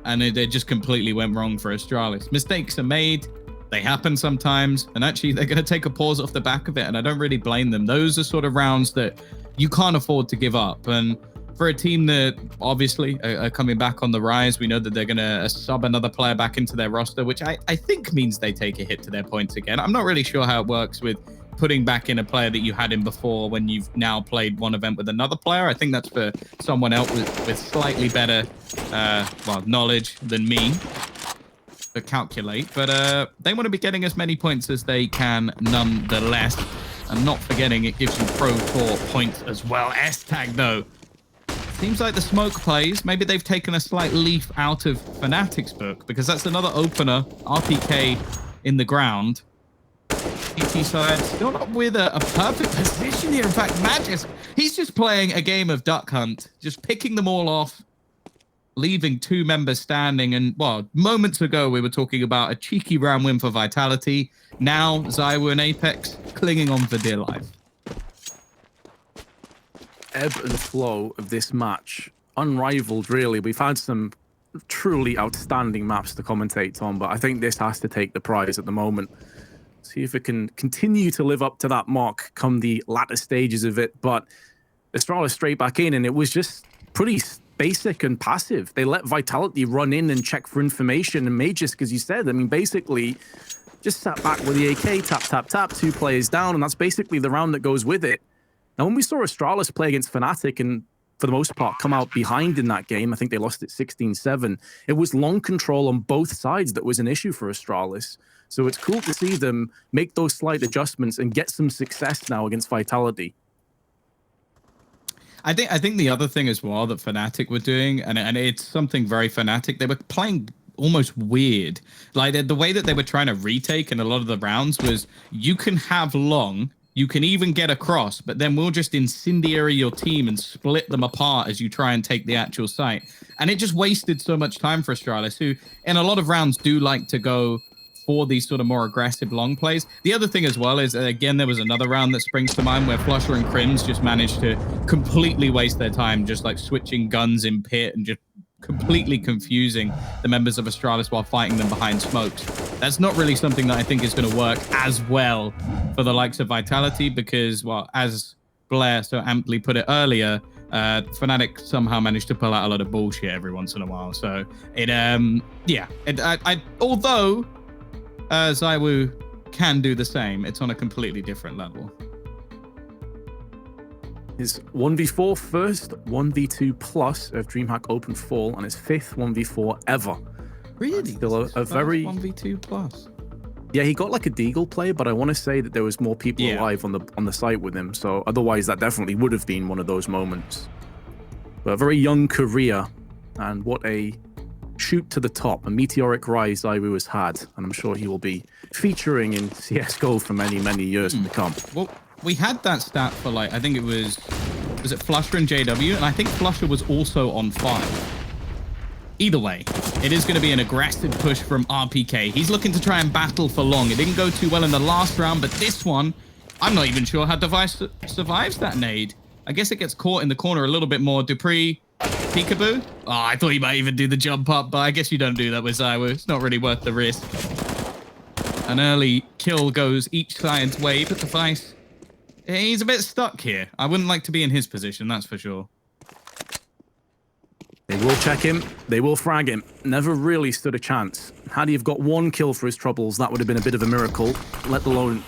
and it just completely went wrong for Astralis. Mistakes are made. They happen sometimes, and actually they're going to take a pause off the back of it, and I don't really blame them. Those are sort of rounds that you can't afford to give up, and for a team that obviously are coming back on the rise, we know that they're going to sub another player back into their roster, which I think means they take a hit to their points again. I'm not really sure how it works with putting back in a player that you had in before when you've now played one event with another player. I think that's for someone else with slightly better knowledge than me to calculate. But they want to be getting as many points as they can nonetheless. And not forgetting it gives you Pro Tour points as well. S-Tag, though. Seems like the smoke plays. Maybe they've taken a slight leaf out of Fnatic's book, because that's another opener. RPK in the ground. PT side still not with a perfect position here. In fact, Magis, he's just playing a game of Duck Hunt, just picking them all off, leaving 2 members standing. And, well, moments ago, we were talking about a cheeky round win for Vitality. Now, ZywOo and Apex clinging on for dear life. Ebb and flow of this match, unrivaled really. We've had some truly outstanding maps to commentate on, but I think this has to take the prize at the moment. See if it can continue to live up to that mark come the latter stages of it. But Astralis straight back in, and it was just pretty basic and passive. They let Vitality run in and check for information, and Magis, as you said, I mean, basically just sat back with the AK, tap, tap, tap, 2 players down, and that's basically the round that goes with it. Now, when we saw Astralis play against Fnatic and, for the most part, come out behind in that game, I think they lost it 16-7, it was long control on both sides that was an issue for Astralis. So it's cool to see them make those slight adjustments and get some success now against Vitality. I think the other thing as well that Fnatic were doing, and it's something very Fnatic, they were playing almost weird. Like the way that they were trying to retake in a lot of the rounds was, you can have long, you can even get across, but then we'll just incendiary your team and split them apart as you try and take the actual site. And it just wasted so much time for Astralis, who in a lot of rounds do like to go for these sort of more aggressive long plays. The other thing as well is, again, there was another round that springs to mind where Flusher and Krins just managed to completely waste their time, just like switching guns in pit and just completely confusing the members of Astralis while fighting them behind smokes. That's not really something that I think is going to work as well for the likes of Vitality, because, well, as Blair so amply put it earlier, Fnatic somehow managed to pull out a lot of bullshit every once in a while. So it, although ZywOo can do the same, it's on a completely different level. His 1v4 first 1v2 plus of DreamHack Open Fall, and his 5th 1v4 ever. Really? Still a very 1v2 plus. Yeah, he got like a Deagle play, but I want to say that there was more people alive on the site with him. So otherwise, that definitely would have been one of those moments. But a very young career, and what a shoot to the top, a meteoric rise Iwu has had, and I'm sure he will be featuring in CS:GO for many, many years to come. Well, we had that stat for like, I think it was it Flusher and JW, and I think Flusher was also on 5. Either way, it is going to be an aggressive push from RPK. He's looking to try and battle for long. It didn't go too well in the last round, but this one, I'm not even sure how Device survives that nade. I guess it gets caught in the corner a little bit more. Dupree, peekaboo. Oh, I thought he might even do the jump up, but I guess you don't do that with Zywu. It's not really worth the risk. An early kill goes each side's way, but Device, he's a bit stuck here. I wouldn't like to be in his position, that's for sure. They will check him. They will frag him. Never really stood a chance. Had he have got 1 kill for his troubles, that would have been a bit of a miracle, let alone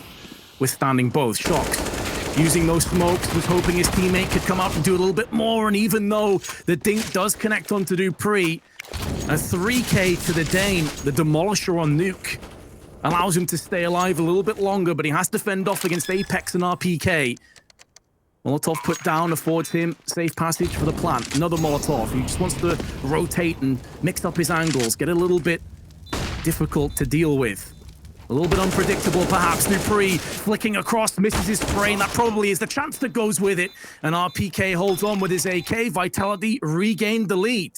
withstanding both shots. Using those smokes, was hoping his teammate could come out and do a little bit more, and even though the dink does connect onto Dupree, a 3k to the Dane, the Demolisher on Nuke, allows him to stay alive a little bit longer, but he has to fend off against Apex and RPK. Molotov put down affords him safe passage for the plant. Another Molotov. He just wants to rotate and mix up his angles, get a little bit difficult to deal with. A little bit unpredictable, perhaps. Dupree flicking across, misses his spray, and that probably is the chance that goes with it. And RPK holds on with his AK. Vitality regained the lead.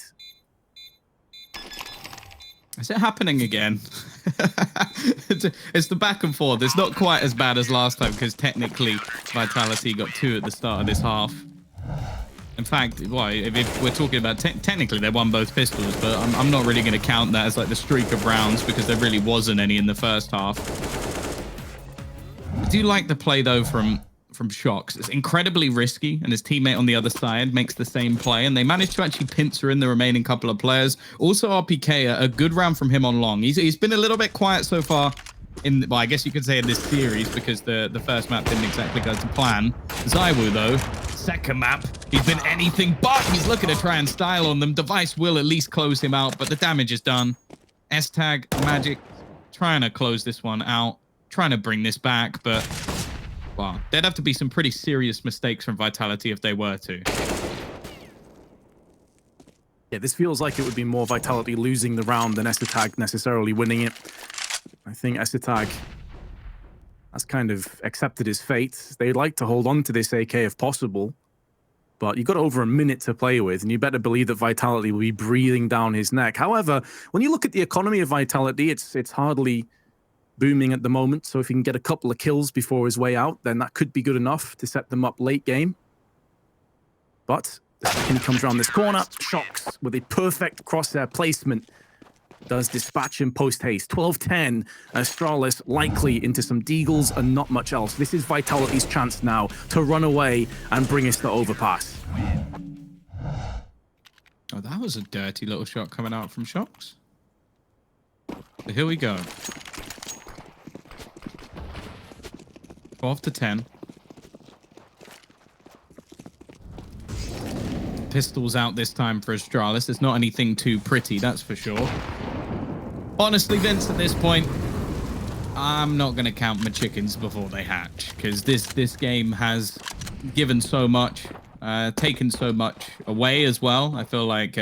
Is it happening again? It's the back and forth. It's not quite as bad as last time because technically Vitality got 2 at the start of this half. In fact, well, if we're talking about technically they won both pistols, but I'm not really going to count that as like the streak of rounds because there really wasn't any in the first half. I do like the play though from Shox. It's incredibly risky, and his teammate on the other side makes the same play, and they managed to actually pincer in the remaining couple of players. Also, RPK, a good round from him on long. He's been a little bit quiet so far in, well, I guess you could say in this series because the first map didn't exactly go to plan. Zywu, though, second map, he's been anything but. He's looking to try and style on them. Device will at least close him out, but the damage is done. S-Tag, Magic, trying to close this one out, trying to bring this back, but wow, there'd have to be some pretty serious mistakes from Vitality if they were to. Yeah, this feels like it would be more Vitality losing the round than Essetag necessarily winning it. I think Essetag has kind of accepted his fate. They'd like to hold on to this AK if possible, but you've got over a minute to play with, and you better believe that Vitality will be breathing down his neck. However, when you look at the economy of Vitality, it's hardly booming at the moment, so if he can get a couple of kills before his way out, then that could be good enough to set them up late game. But the second he comes around this corner, Shox with a perfect crosshair placement does dispatch him post-haste. 12-10, Astralis likely into some deagles and not much else. This is Vitality's chance now to run away and bring us to overpass. Oh, that was a dirty little shot coming out from Shox. So here we go. 12-10. Pistols out this time for Astralis. It's not anything too pretty, that's for sure. Honestly, Vince, at this point, I'm not going to count my chickens before they hatch, because this game has given so much, taken so much away as well. I feel like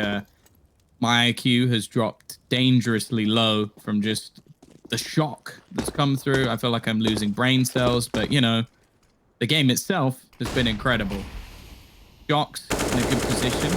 my IQ has dropped dangerously low from just the shock that's come through. I feel like I'm losing brain cells, but you know, the game itself has been incredible. Shox in a good position.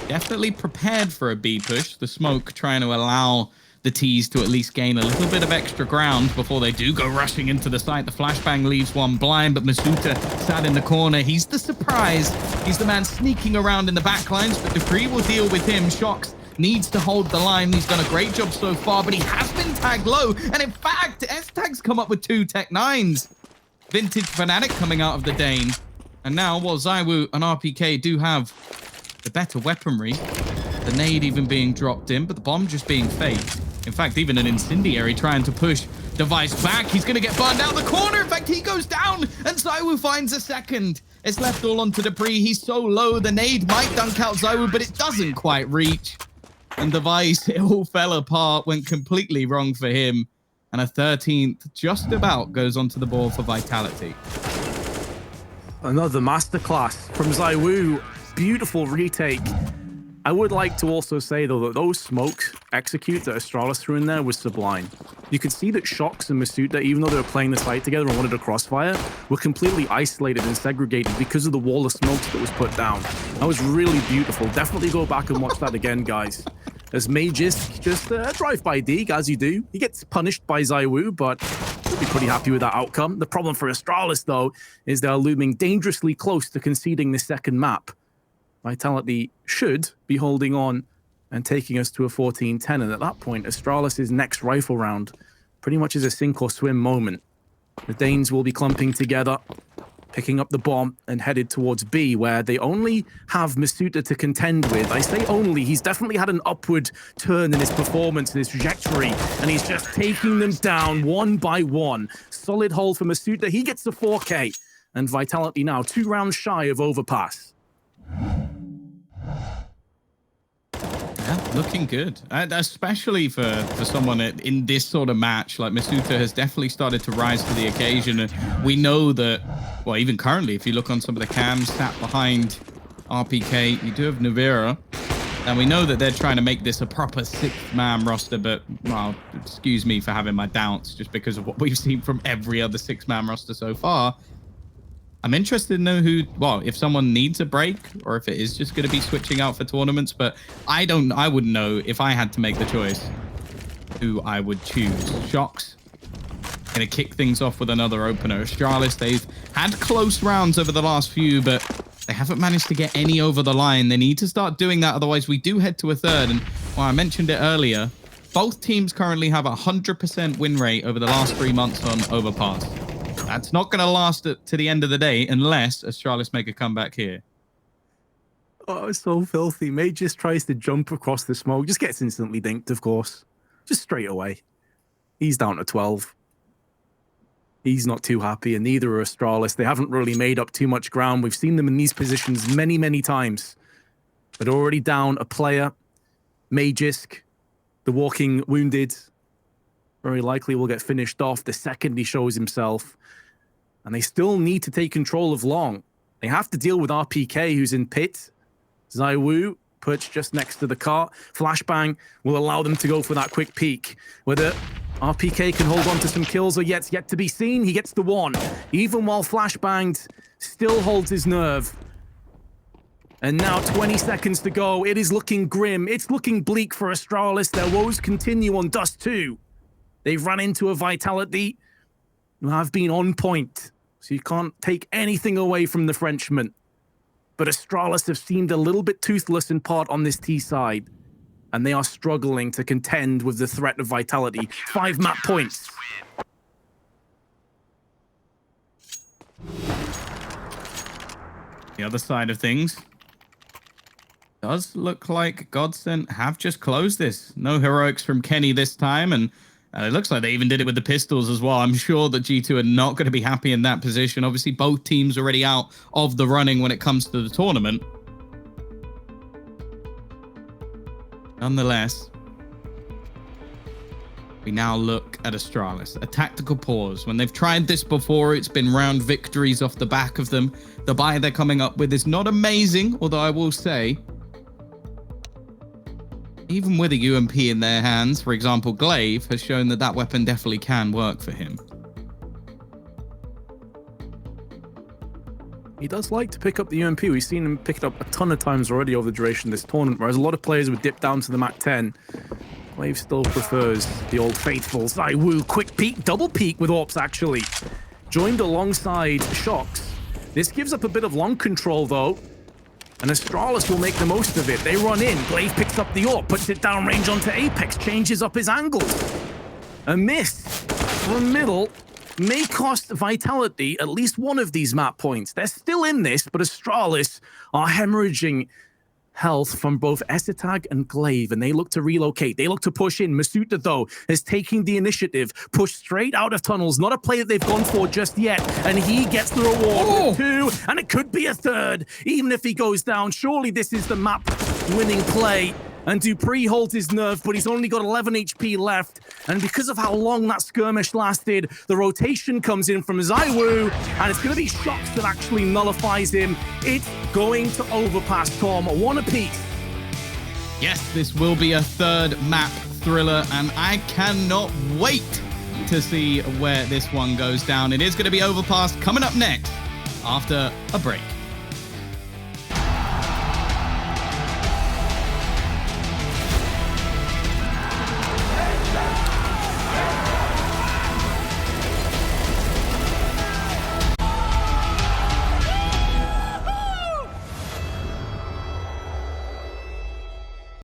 Definitely prepared for a B push. The smoke trying to allow the T's to at least gain a little bit of extra ground before they do go rushing into the site. The flashbang leaves one blind, but Masuta sat in the corner. He's the surprise. He's the man sneaking around in the backlines, but Dupree will deal with him. Shox needs to hold the line. He's done a great job so far, but he has been tagged low. And in fact, S-Tag's come up with 2 Tech 9s. Vintage Fnatic coming out of the Dane. And now, while Zywu and RPK do have the better weaponry, the nade even being dropped in, but the bomb just being faked. In fact, even an incendiary trying to push Device back. He's going to get burned out the corner. In fact, he goes down, and Zywu finds a second. It's left all onto Dupree. He's so low. The nade might dunk out Zywoo, but it doesn't quite reach. And Device, it all fell apart, went completely wrong for him. And a 13th just about goes onto the board for Vitality. Another masterclass from Zywoo. Beautiful retake. I would like to also say, though, that those smokes execute that Astralis threw in there was sublime. You could see that Shox and Masuda, even though they were playing the site together and wanted a crossfire, were completely isolated and segregated because of the wall of smokes that was put down. That was really beautiful. Definitely go back and watch that again, guys. As Magisk just drive-by dig, as you do. He gets punished by Zywoo, but he'll be pretty happy with that outcome. The problem for Astralis, though, is they're looming dangerously close to conceding the second map. Vitality should be holding on and taking us to a 14-10. And at that point, Astralis' next rifle round pretty much is a sink or swim moment. The Danes will be clumping together, picking up the bomb and headed towards B, where they only have Masuda to contend with. I say only, he's definitely had an upward turn in his performance and his trajectory, and he's just taking them down one by one. Solid hold for Masuda. He gets the 4K, and Vitality now 2 rounds shy of overpass. Yeah, looking good, and especially for someone in this sort of match. Like Masuda has definitely started to rise to the occasion, and we know that, well, even currently, if you look on some of the cams sat behind RPK, you do have Navira, and we know that they're trying to make this a proper 6-man roster, but, well, excuse me for having my doubts just because of what we've seen from every other 6-man roster so far. I'm interested to know who, well, if someone needs a break or if it is just going to be switching out for tournaments, but I wouldn't know if I had to make the choice who I would choose. Shox going to kick things off with another opener. Astralis, they've had close rounds over the last few, but they haven't managed to get any over the line. They need to start doing that, otherwise we do head to a third. And well, I mentioned it earlier, both teams currently have a 100% win rate over the last 3 months on Overpass. That's not going to last to the end of the day unless Astralis make a comeback here. Oh, it's so filthy. May just tries to jump across the smoke. Just gets instantly dinked, of course. Just straight away. He's down to 12. He's not too happy, and neither are Astralis. They haven't really made up too much ground. We've seen them in these positions many, many times. But already down a player. Magisk, the walking wounded, very likely will get finished off the second he shows himself. And they still need to take control of long. They have to deal with RPK, who's in pit. Zywoo perched just next to the cart. Flashbang will allow them to go for that quick peek. Whether RPK can hold on to some kills or yet to be seen, he gets the one. Even while Flashbang still holds his nerve. And now 20 seconds to go. It is looking grim. It's looking bleak for Astralis. Their woes continue on Dust 2. They've run into a Vitality who have been on point. So you can't take anything away from the Frenchman. But Astralis have seemed a little bit toothless in part on this T side. And they are struggling to contend with the threat of Vitality. 5 map points. The other side of things does look like Godsent have just closed this. No heroics from Kenny this time, and it looks like they even did it with the pistols as well. I'm sure that G2 are not going to be happy in that position. Obviously, both teams already out of the running when it comes to the tournament. Nonetheless, we now look at Astralis. A tactical pause. When they've tried this before, it's been round victories off the back of them. The buy they're coming up with is not amazing, although I will say, even with a UMP in their hands, for example, Glaive has shown that that weapon definitely can work for him. He does like to pick up the UMP. We've seen him pick it up a ton of times already over the duration of this tournament, whereas a lot of players would dip down to the Mac 10. Glaive still prefers the old faithful Zywoo. Quick peek, double peek with Orps actually. Joined alongside Shox. This gives up a bit of long control though. And Astralis will make the most of it. They run in. Glaive picks up the AWP, puts it down range onto Apex, changes up his angle. A miss from middle may cost Vitality at least one of these map points. They're still in this, but Astralis are hemorrhaging health from both Esitag and Glaive, and they look to relocate. They look to push in. Masuta, though, is taking the initiative, pushed straight out of tunnels. Not a play that they've gone for just yet, and he gets the reward with 2, and it could be a 3rd, even if he goes down. Surely this is the map-winning play. And Dupree holds his nerve, but he's only got 11 HP left. And because of how long that skirmish lasted, the rotation comes in from Zaiwu, and it's going to be Shocks that actually nullifies him. It's going to overpass Tom, 1 apiece. Yes, this will be a 3rd map thriller, and I cannot wait to see where this one goes down. It is going to be Overpass coming up next after a break.